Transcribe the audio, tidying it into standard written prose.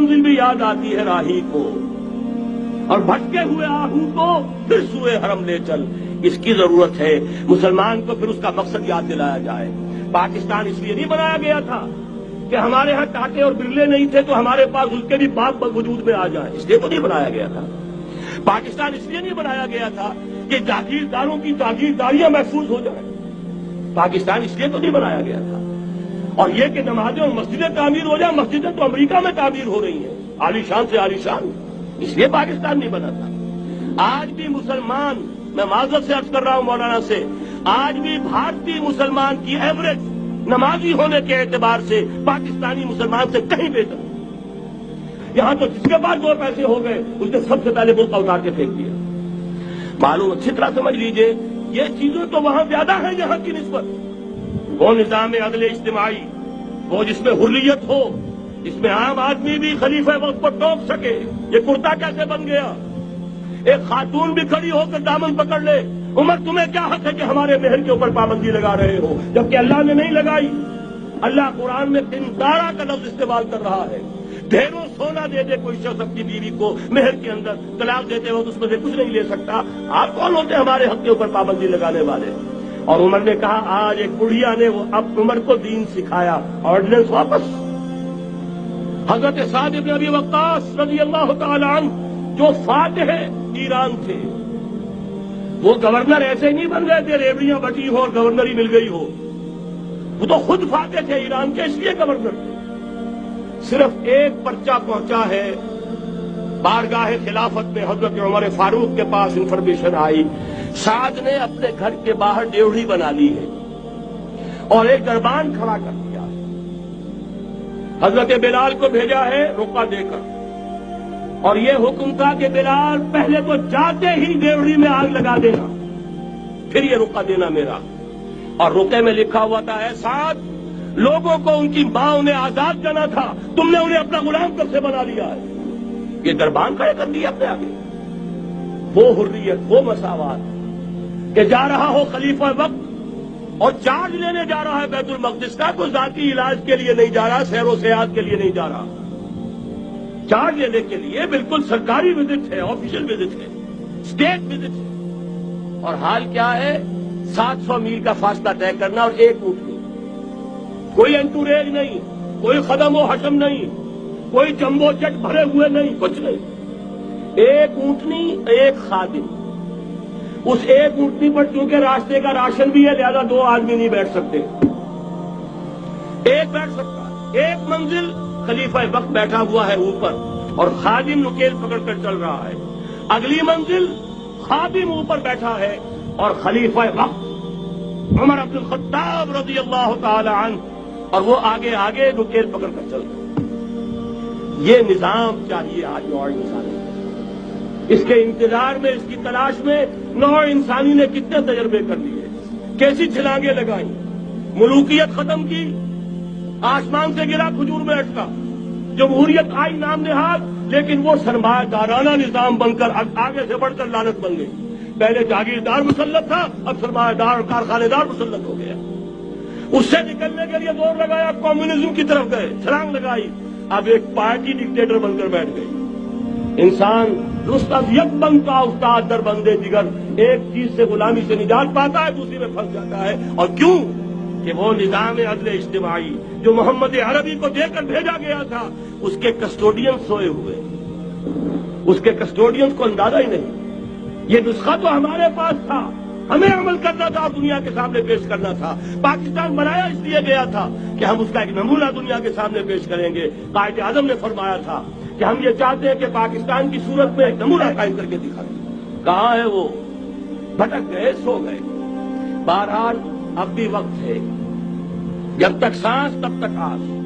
منزل بھی یاد آتی ہے راہی کو، اور بھٹکے ہوئے آہو کو پھر سوئے حرم لے چل۔ اس کی ضرورت ہے مسلمان کو پھر اس کا مقصد یاد دلایا جائے۔ پاکستان اس لیے نہیں بنایا گیا تھا کہ ہمارے ہاں ٹاٹے اور برلے نہیں تھے تو ہمارے پاس اس کے بھی باپ وجود میں آ جائیں، اس لیے تو نہیں بنایا گیا تھا۔ پاکستان اس لیے نہیں بنایا گیا تھا کہ جاگیرداروں کی جاگیرداریاں محفوظ ہو جائیں، پاکستان اس لیے تو نہیں بنایا گیا تھا۔ اور یہ کہ نمازیں اور مسجدیں تعمیر ہو جائیں، مسجدیں تو امریکہ میں تعمیر ہو رہی ہیں عالی شان سے عالی شان، اس لیے پاکستان نہیں بنا تھا۔ آج بھی مسلمان، میں معذرت سے عرض کر رہا ہوں مولانا سے، آج بھی بھارتی مسلمان کی ایوریج نمازی ہونے کے اعتبار سے پاکستانی مسلمان سے کہیں بہتر ہے۔ یہاں تو جس کے پاس دو پیسے ہو گئے اس نے سب سے پہلے برقع اتار کے پھینک دیا۔ معلوم اچھی طرح سمجھ لیجئے، یہ چیزیں تو وہاں زیادہ ہیں یہاں کی نسبت۔ وہ نظام عدل اجتماعی، وہ جس میں حریت ہو، جس میں عام آدمی بھی خلیفہ وقت کو ٹوک سکے۔ یہ کرتا کیسے بن گیا؟ ایک خاتون بھی کھڑی ہو کر دامن پکڑ لے، عمر تمہیں کیا حق ہے کہ ہمارے مہر کے اوپر پابندی لگا رہے ہو، جبکہ اللہ نے نہیں لگائی۔ اللہ قرآن میں قنطارہ کا لفظ استعمال کر رہا ہے۔ ڈھیروں سونا دے دے کوئی شخص اپنی بیوی کو مہر کے اندر، طلاق دیتے وقت اس میں سے کچھ نہیں لے سکتا۔ آپ کون ہوتے ہمارے حق کے اوپر پابندی لگانے والے؟ اور عمر نے کہا آج ایک بڑھیا نے وہ اب عمر کو دین سکھایا، آرڈیننس واپس۔ حضرت سعد بن ابی وقاص رضی اللہ تعالی عنہ جو فاتح ایران تھے، وہ گورنر ایسے نہیں بن گئے تھے ریوڑیاں بٹی ہو اور گورنر ہی مل گئی ہو، وہ تو خود فاتح تھے ایران کے، اس لیے گورنر تھے۔ صرف ایک پرچہ پہنچا ہے بارگاہ خلافت میں، حضرت عمر فاروق کے پاس انفارمیشن آئی سعد نے اپنے گھر کے باہر ڈیوڑی بنا لی ہے اور ایک دربان کھڑا کر دیا ہے۔ حضرت بلال کو بھیجا ہے رقعہ دے کر، اور یہ حکم تھا کہ بلال پہلے تو جاتے ہی ڈیوڑی میں آگ لگا دینا، پھر یہ رقعہ دینا میرا۔ اور رقعے میں لکھا ہوا تھا اے سعد، لوگوں کو ان کی ماں نے آزاد کرنا تھا، تم نے انہیں اپنا غلام کب سے بنا لیا ہے۔ یہ دربان کھڑے کر دیا اپنے آگے۔ وہ حریت، وہ مساوات کہ جا رہا ہو خلیفہ وقت اور چارج لینے جا رہا ہے بیت المقدس کا، کوئی ذاتی علاج کے لیے نہیں جا رہا، سیر و سیاحت کے لیے نہیں جا رہا، چارج لینے کے لیے بالکل سرکاری وزٹ ہے، آفیشل وزٹ ہے، اسٹیٹ وزٹ ہے۔ اور حال کیا ہے؟ 700 میل کا فاصلہ طے کرنا اور ایک اونٹنی، کوئی انٹوریج نہیں، کوئی خدم و حشم نہیں، کوئی جمبو جٹ بھرے ہوئے نہیں، کچھ نہیں، ایک اونٹنی ایک خادم۔ اس ایک اونٹنی پر چونکہ راستے کا راشن بھی ہے لہذا دو آدمی نہیں بیٹھ سکتے، ایک بیٹھ سکتا۔ ایک منزل خلیفہ وقت بیٹھا ہوا ہے اوپر اور خادم نکیل پکڑ کر چل رہا ہے، اگلی منزل خادم اوپر بیٹھا ہے اور خلیفہ وقت عمر بن الخطاب رضی اللہ تعالی عنہ اور وہ آگے آگے نکیل پکڑ کر چل رہا ہے۔ یہ نظام چاہیے آج نوع انسانی کو۔ اس کے انتظار میں، اس کی تلاش میں نوع انسانی نے کتنے تجربے کر لیے، کیسی چھلانگیں لگائیں، ملوکیت ختم کی، آسمان سے گرا کھجور میں اٹکا، جمہوریت آئی نام نہاد، لیکن وہ سرمایہ دارانہ نظام بن کر آگے سے بڑھ کر لعنت بن گئی۔ پہلے جاگیردار مسلط تھا، اب سرمایہ دار اور کارخانے دار مسلط ہو گیا۔ اس سے نکلنے کے لیے زور لگایا، کمیونزم کی طرف گئے، چھلانگ لگائی، اب ایک پارٹی ڈکٹیٹر بن کر بیٹھ گئی۔ انسان رستم یک بنتا استاد در بندے جگر، ایک چیز سے غلامی سے نجات پاتا ہے، دوسری میں پھنس جاتا ہے۔ اور کیوں؟ کہ وہ نظام عدل اجتماعی جو محمد عربی کو دے کر بھیجا گیا تھا، اس کے کسٹوڈین سوئے ہوئے، اس کے کسٹوڈین کو اندازہ ہی نہیں۔ یہ نسخہ تو ہمارے پاس تھا، ہمیں عمل کرنا تھا اور دنیا کے سامنے پیش کرنا تھا۔ پاکستان بنایا اس لیے گیا تھا کہ ہم اس کا ایک نمونہ دنیا کے سامنے پیش کریں گے۔ قائد اعظم نے فرمایا تھا کہ ہم یہ چاہتے ہیں کہ پاکستان کی صورت میں ایک نمونہ قائم کر کے دکھائیں۔ کہاں ہے وہ؟ بھٹک گئے، سو گئے۔ بہرحال اب بھی وقت ہے، جب تک سانس تب تک آس۔